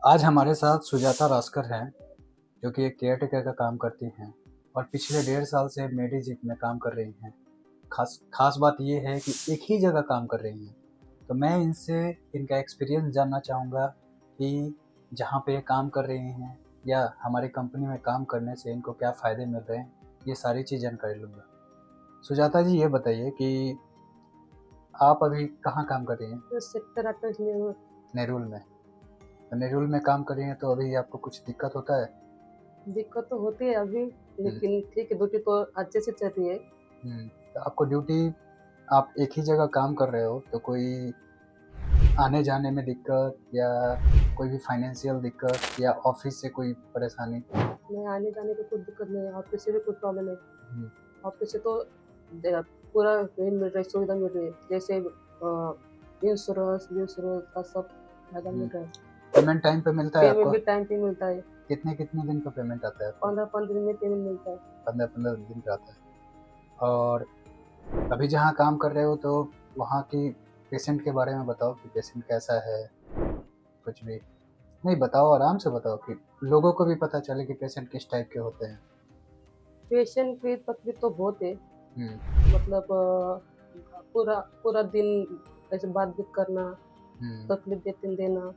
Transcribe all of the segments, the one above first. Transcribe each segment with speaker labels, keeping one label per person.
Speaker 1: आज हमारे साथ सुजाता रास्कर हैं, जो कि एक केयरटेकर का काम करती हैं और पिछले 1.5 साल से मेडिजिप में काम कर रही हैं। खास बात ये है कि एक ही जगह काम कर रही हैं। तो मैं इनसे इनका एक्सपीरियंस जानना चाहूँगा कि जहाँ पे ये काम कर रही हैं या हमारी कंपनी में काम करने से इनको क्या फ़ायदे मिल रहे हैं, ये सारी चीज़ जानकारी लूँगा। सुजाता जी, ये बताइए कि आप अभी कहाँ काम कर रही हैं?
Speaker 2: तो सेक्टर 28 में
Speaker 1: नेरुल में। तो नेरुल में काम कर रही हैं, तो अभी आपको कुछ दिक्कत होता है?
Speaker 2: दिक्कत तो होती है अभी, लेकिन ठीक है, ड्यूटी तो अच्छे से चल रही है।
Speaker 1: तो आपको ड्यूटी, आप एक ही जगह काम कर रहे हो, तो कोई आने जाने में दिक्कत या कोई भी फाइनेंशियल दिक्कत या ऑफिस से कोई परेशानी?
Speaker 2: मैं आने जाने की कुछ दिक्कत नहीं है, ऑफिस से भी कुछ प्रॉब्लम है।
Speaker 1: हम्म,
Speaker 2: ऑफिस से तो पूरा मिल रहा है, सुविधा मिल रही है, जैसे इंश्योरेंस का सब फायदा मिल रहा है।
Speaker 1: पेमेंट टाइम पे मिलता है
Speaker 2: पेमेंट
Speaker 1: आपको?
Speaker 2: भी टाइम पे मिलता है।
Speaker 1: कितने कितने दिन का पेमेंट आता है आपको?
Speaker 2: 15 दिन में पेमेंट मिलता है।
Speaker 1: 15 दिन का आता है। और अभी जहाँ काम कर रहे हो, तो वहाँ की पेशेंट के बारे में बताओ कि पेशेंट कैसा है। कुछ भी नहीं, बताओ, आराम से बताओ कि लोगों को भी पता चले कि पेशेंट किस टाइप के होते हैं।
Speaker 2: पेशेंट की तकलीफ तो बहुत है। मतलब पूरा पूरा दिन ऐसे बातचीत करना, तकलीफ देना,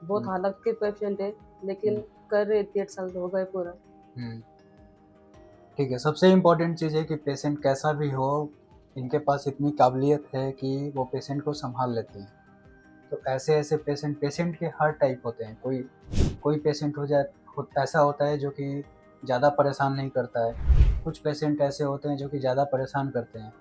Speaker 2: बहुत हालत के पेशेंट है, लेकिन कर रहे 1.5 साल हो गए पूरा।
Speaker 1: ठीक है, सबसे इम्पोर्टेंट चीज़ है कि पेशेंट कैसा भी हो, इनके पास इतनी काबिलियत है कि वो पेशेंट को संभाल लेते हैं। तो ऐसे ऐसे पेशेंट के हर टाइप होते हैं। कोई पेशेंट ऐसा होता है जो कि ज़्यादा परेशान नहीं करता है। कुछ पेशेंट ऐसे होते हैं जो कि ज़्यादा परेशान करते हैं।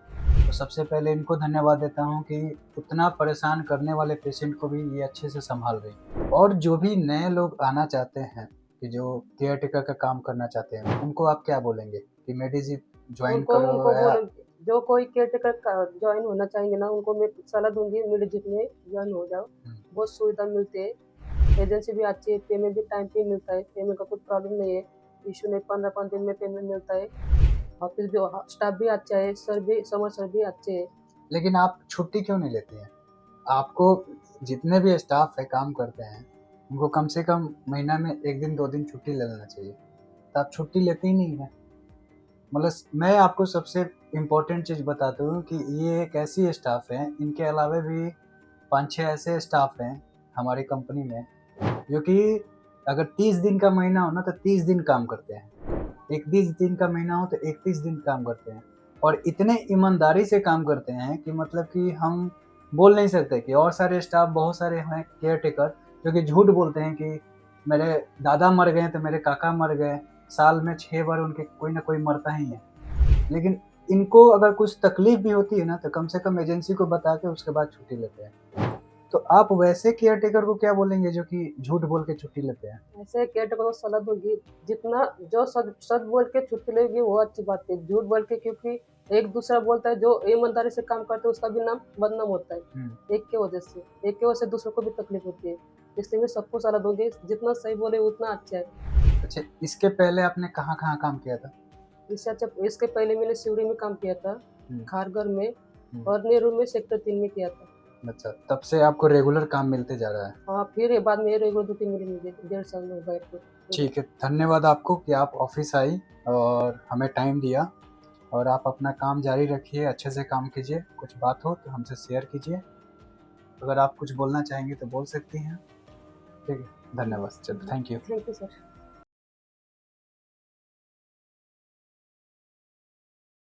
Speaker 1: तो सबसे पहले इनको धन्यवाद देता हूँ कि उतना परेशान करने वाले पेशेंट को भी ये अच्छे से संभाल रही हैं। और जो भी नए लोग आना चाहते हैं, कि जो केयरटेकर का काम करना चाहते हैं, उनको आप क्या बोलेंगे कि मेडिजिप ज्वाइन करो? या
Speaker 2: जो कोई केयरटेकर ज्वाइन होना चाहेंगे ना, उनको मैं सलाह दूंगी मेडिजिप में ज्वाइन हो जाओ। बहुत सुविधा मिलती है, एजेंसी भी अच्छी है, पेमेंट भी टाइम पे मिलता है, पेमेंट का कुछ प्रॉब्लम नहीं है, इशू नहीं। 15 दिन में पेमेंट मिलता है। ऑफिस भी, स्टाफ भी अच्छा है, सर भी अच्छे है।
Speaker 1: लेकिन आप छुट्टी क्यों नहीं लेते हैं? आपको जितने भी स्टाफ है काम करते हैं, उनको कम से कम महीना में 1 दिन 2 दिन छुट्टी ले लेना चाहिए। तो आप छुट्टी लेते ही नहीं है। मतलब मैं आपको सबसे इम्पोर्टेंट चीज़ बताता हूँ कि ये एक ऐसी स्टाफ है, इनके अलावा भी 5-6 ऐसे स्टाफ हैं हमारी कंपनी में, जो कि अगर 30 दिन का महीना हो ना, तो 30 दिन काम करते हैं। 31 दिन का महीना हो तो 31 दिन काम करते हैं। और इतने ईमानदारी से काम करते हैं कि मतलब कि हम बोल नहीं सकते। कि और सारे स्टाफ बहुत सारे हैं केयरटेकर, जो कि झूठ बोलते हैं कि मेरे दादा मर गए तो मेरे काका मर गए, साल में 6 बार उनके कोई ना कोई मरता ही है। लेकिन इनको अगर कुछ तकलीफ भी होती है ना, तो कम से कम एजेंसी को बता के उसके बाद छुट्टी लेते हैं। तो आप वैसे केयरटेकर को क्या बोलेंगे जो कि झूठ बोल के छुट्टी लेते हैं?
Speaker 2: ऐसे केयरटेकर को सलाह दूंगी, जितना जो सच बोल के छुट्टी लेगी वो अच्छी बात है। झूठ बोल के, क्योंकि एक दूसरा बोलता है, जो ईमानदारी से काम करते हैं उसका भी नाम बदनाम होता है। एक की वजह से दूसरों को भी तकलीफ होती है। इसलिए मैं सबको सलाह दूंगी, जितना सही बोले उतना अच्छा है।
Speaker 1: अच्छा, इसके पहले आपने कहाँ कहाँ काम किया था?
Speaker 2: इसके पहले मैंने सिवड़ी में काम किया था, खारघर में, और नेहरू में सेक्टर 3 में किया था।
Speaker 1: अच्छा, तब से आपको रेगुलर काम मिलते जा रहा है?
Speaker 2: हाँ, फिर बाद में रेगुलर ड्यूटी मिली मुझे, 1.5 साल में हो गए।
Speaker 1: ठीक है, धन्यवाद आपको कि आप ऑफिस आई और हमें टाइम दिया। और आप अपना काम जारी रखिए, अच्छे से काम कीजिए। कुछ बात हो तो हमसे शेयर कीजिए। अगर आप कुछ बोलना चाहेंगे तो बोल सकती हैं। ठीक है, धन्यवाद। चलो, thank you.
Speaker 2: Thank you sir.